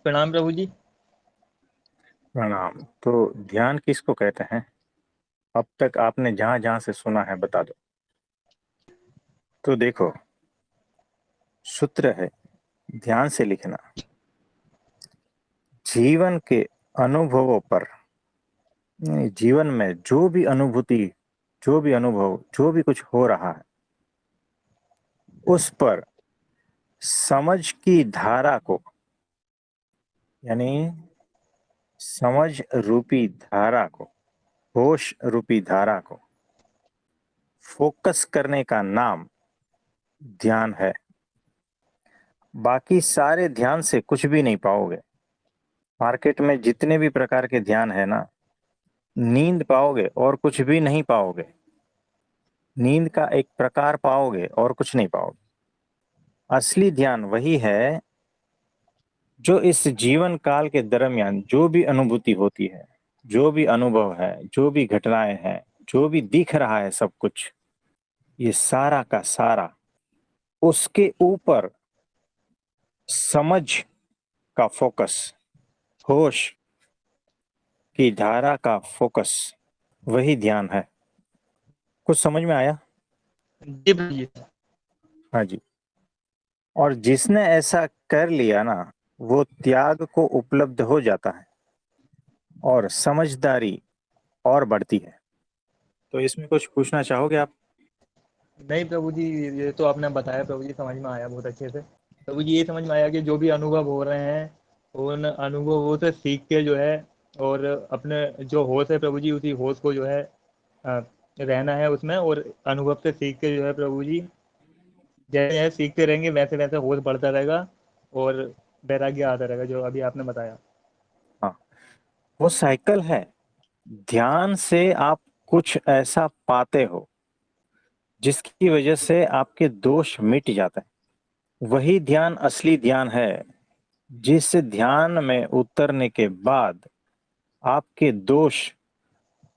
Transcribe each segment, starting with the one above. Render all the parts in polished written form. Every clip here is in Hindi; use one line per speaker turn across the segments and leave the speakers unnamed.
प्रणाम प्रभु जी।
प्रणाम। तो ध्यान किसको कहते हैं? अब तक आपने जहां जहां से सुना है बता दो। तो देखो, सूत्र है ध्यान से लिखना। जीवन के अनुभवों पर, नहीं, जीवन में जो भी अनुभूति, जो भी अनुभव, जो भी कुछ हो रहा है उस पर समझ की धारा को, यानी समझ रूपी धारा को, होश रूपी धारा को फोकस करने का नाम ध्यान है। बाकी सारे ध्यान से कुछ भी नहीं पाओगे। मार्केट में जितने भी प्रकार के ध्यान है ना, नींद पाओगे और कुछ भी नहीं पाओगे। नींद का एक प्रकार पाओगे और कुछ नहीं पाओगे। असली ध्यान वही है जो इस जीवन काल के दरमियान जो भी अनुभूति होती है, जो भी अनुभव है, जो भी घटनाएं हैं, जो भी दिख रहा है, सब कुछ, ये सारा का सारा उसके ऊपर समझ का फोकस, होश की धारा का फोकस, वही ध्यान है। कुछ समझ में आया?
जी प्रभु जी।
हाँ जी। और जिसने ऐसा कर लिया ना, वो त्याग को उपलब्ध हो जाता है और समझदारी और बढ़ती है। तो इसमें कुछ पूछना चाहोगे आप?
नहीं प्रभु जी, ये तो आपने बताया प्रभु जी, समझ में आया बहुत अच्छे से। प्रभु जी ये समझ में आया कि जो भी अनुभव हो रहे हैं उन अनुभवों से सीख के जो है, और अपने जो होश है प्रभु जी, उसी होश को जो है अ, रहना है उसमें, और अनुभव से सीख के जो है प्रभु जी, जैसे जैसे सीखते रहेंगे वैसे वैसे होश बढ़ता रहेगा और वैराग्य आता रहेगा, जो अभी आपने बताया।
हाँ, वो साइकिल है। ध्यान से आप कुछ ऐसा पाते हो जिसकी वजह से आपके दोष मिट जाते हैं। वही ध्यान असली ध्यान है। जिस ध्यान में उतरने के बाद आपके दोष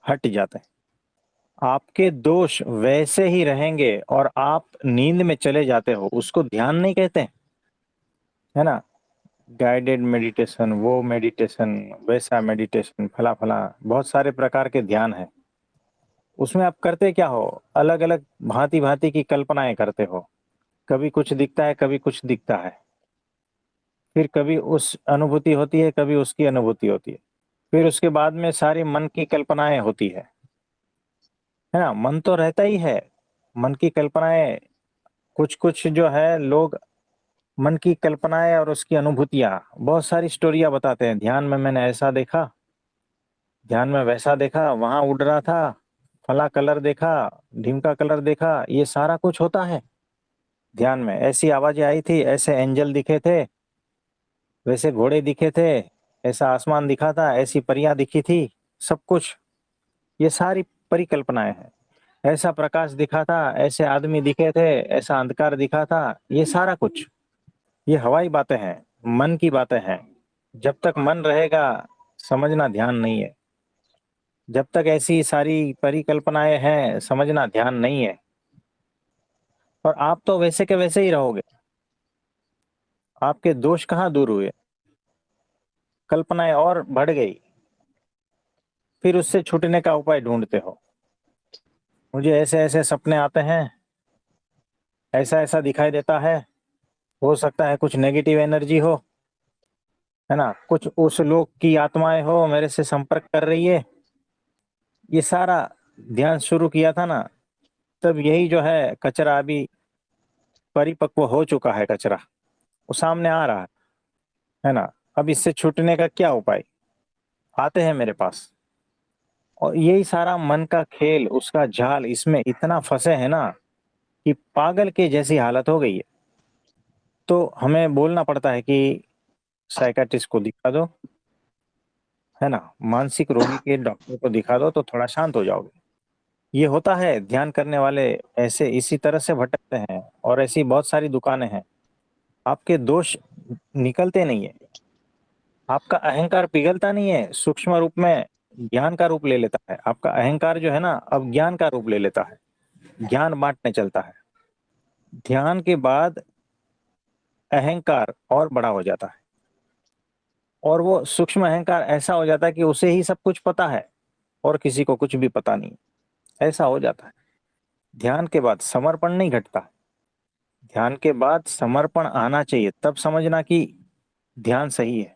हट जाते हैं, आपके दोष वैसे ही रहेंगे और आप नींद में चले जाते हो, उसको ध्यान नहीं कहते हैं, है ना? गाइडेड मेडिटेशन, वो मेडिटेशन, वैसा मेडिटेशन, फला फला, बहुत सारे प्रकार के ध्यान है। उसमें आप करते क्या हो? अलग अलग भांति भांति की कल्पनाएं करते हो। कभी कुछ दिखता है, कभी कुछ दिखता है, फिर कभी उस अनुभूति होती है, कभी उसकी अनुभूति होती है, फिर उसके बाद में सारी मन की कल्पनाएं होती है ना? मन तो रहता ही है, मन की कल्पनाएं। कुछ कुछ जो है लोग मन की कल्पनाएं और उसकी अनुभूतियां बहुत सारी स्टोरियां बताते हैं। ध्यान में मैंने ऐसा देखा, ध्यान में वैसा देखा, वहां उड़ रहा था, फला कलर देखा, ढिमका कलर देखा, ये सारा कुछ होता है ध्यान में। ऐसी आवाजें आई थी, ऐसे एंजल दिखे थे, वैसे घोड़े दिखे थे, ऐसा आसमान दिखा था, ऐसी परियां दिखी थी, सब कुछ ये सारी परिकल्पनाएं हैं। ऐसा प्रकाश दिखा था, ऐसे आदमी दिखे थे, ऐसा अंधकार दिखा था, ये सारा कुछ, ये हवाई बातें हैं, मन की बातें हैं। जब तक मन रहेगा, समझना ध्यान नहीं है। जब तक ऐसी सारी परिकल्पनाएं हैं, समझना ध्यान नहीं है। और आप तो वैसे के वैसे ही रहोगे। आपके दोष कहाँ दूर हुए? कल्पनाएं और बढ़ गई। फिर उससे छूटने का उपाय ढूंढते हो। मुझे ऐसे ऐसे सपने आते हैं, ऐसा ऐसा दिखाई देता है, हो सकता है कुछ नेगेटिव एनर्जी हो, है ना, कुछ उस लोक की आत्माएं हो, मेरे से संपर्क कर रही है। ये सारा ध्यान शुरू किया था ना, तब यही जो है कचरा अभी परिपक्व हो चुका है। कचरा वो सामने आ रहा है ना? अब इससे छूटने का क्या उपाय? आते हैं मेरे पास। और यही सारा मन का खेल, उसका जाल, इसमें इतना फंसे है ना कि पागल के जैसी हालत हो गई है। तो हमें बोलना पड़ता है कि साइकाट्रिस्ट को दिखा दो, है ना, मानसिक रोगी के डॉक्टर को दिखा दो, तो थोड़ा शांत हो जाओगे। ये होता है, ध्यान करने वाले ऐसे इसी तरह से भटकते हैं। और ऐसी बहुत सारी दुकानें हैं। आपके दोष निकलते नहीं है, आपका अहंकार पिघलता नहीं है, सूक्ष्म रूप में ज्ञान का रूप ले लेता है। आपका अहंकार जो है ना, अब ज्ञान का रूप ले लेता है, ज्ञान बांटने चलता है। ध्यान के बाद अहंकार और बड़ा हो जाता है। और वो सूक्ष्म अहंकार ऐसा हो जाता है कि उसे ही सब कुछ पता है और किसी को कुछ भी पता नहीं, ऐसा हो जाता है। ध्यान के बाद समर्पण नहीं घटता, ध्यान के बाद समर्पण आना चाहिए, तब समझना कि ध्यान सही है।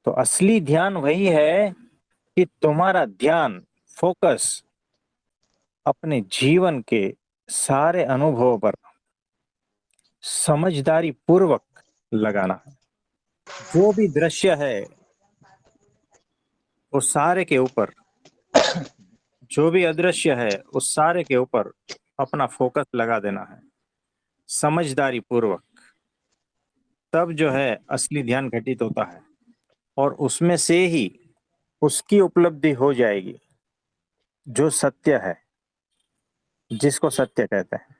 तो असली ध्यान वही है कि तुम्हारा ध्यान, फोकस अपने जीवन के सारे अनुभवों पर समझदारी पूर्वक लगाना है। जो भी दृश्य है उस सारे के ऊपर, जो भी अदृश्य है उस सारे के ऊपर अपना फोकस लगा देना है समझदारी पूर्वक। तब जो है असली ध्यान घटित होता है और उसमें से ही उसकी उपलब्धि हो जाएगी जो सत्य है, जिसको सत्य कहते हैं,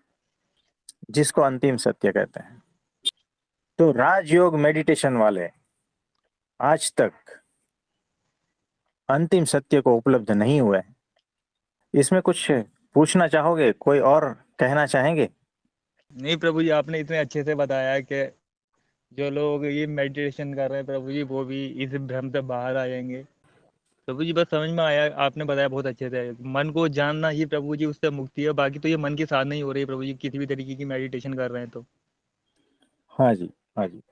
जिसको अंतिम सत्य कहते हैं। तो राजयोग मेडिटेशन वाले आज तक अंतिम सत्य को उपलब्ध नहीं हुए। इसमें कुछ पूछना चाहोगे, कोई और कहना चाहेंगे?
नहीं प्रभु जी, आपने इतने अच्छे से बताया कि जो लोग ये मेडिटेशन कर रहे हैं प्रभु जी, वो भी इस भ्रम से बाहर आ जाएंगे। प्रभु जी बस समझ में आया, आपने बताया बहुत अच्छे से। मन को जानना ही प्रभु जी उससे मुक्ति है, बाकी तो ये मन के साथ नहीं हो रही है प्रभु जी, किसी भी तरीके की मेडिटेशन कर रहे हैं तो।
हाँ जी, हाँ जी।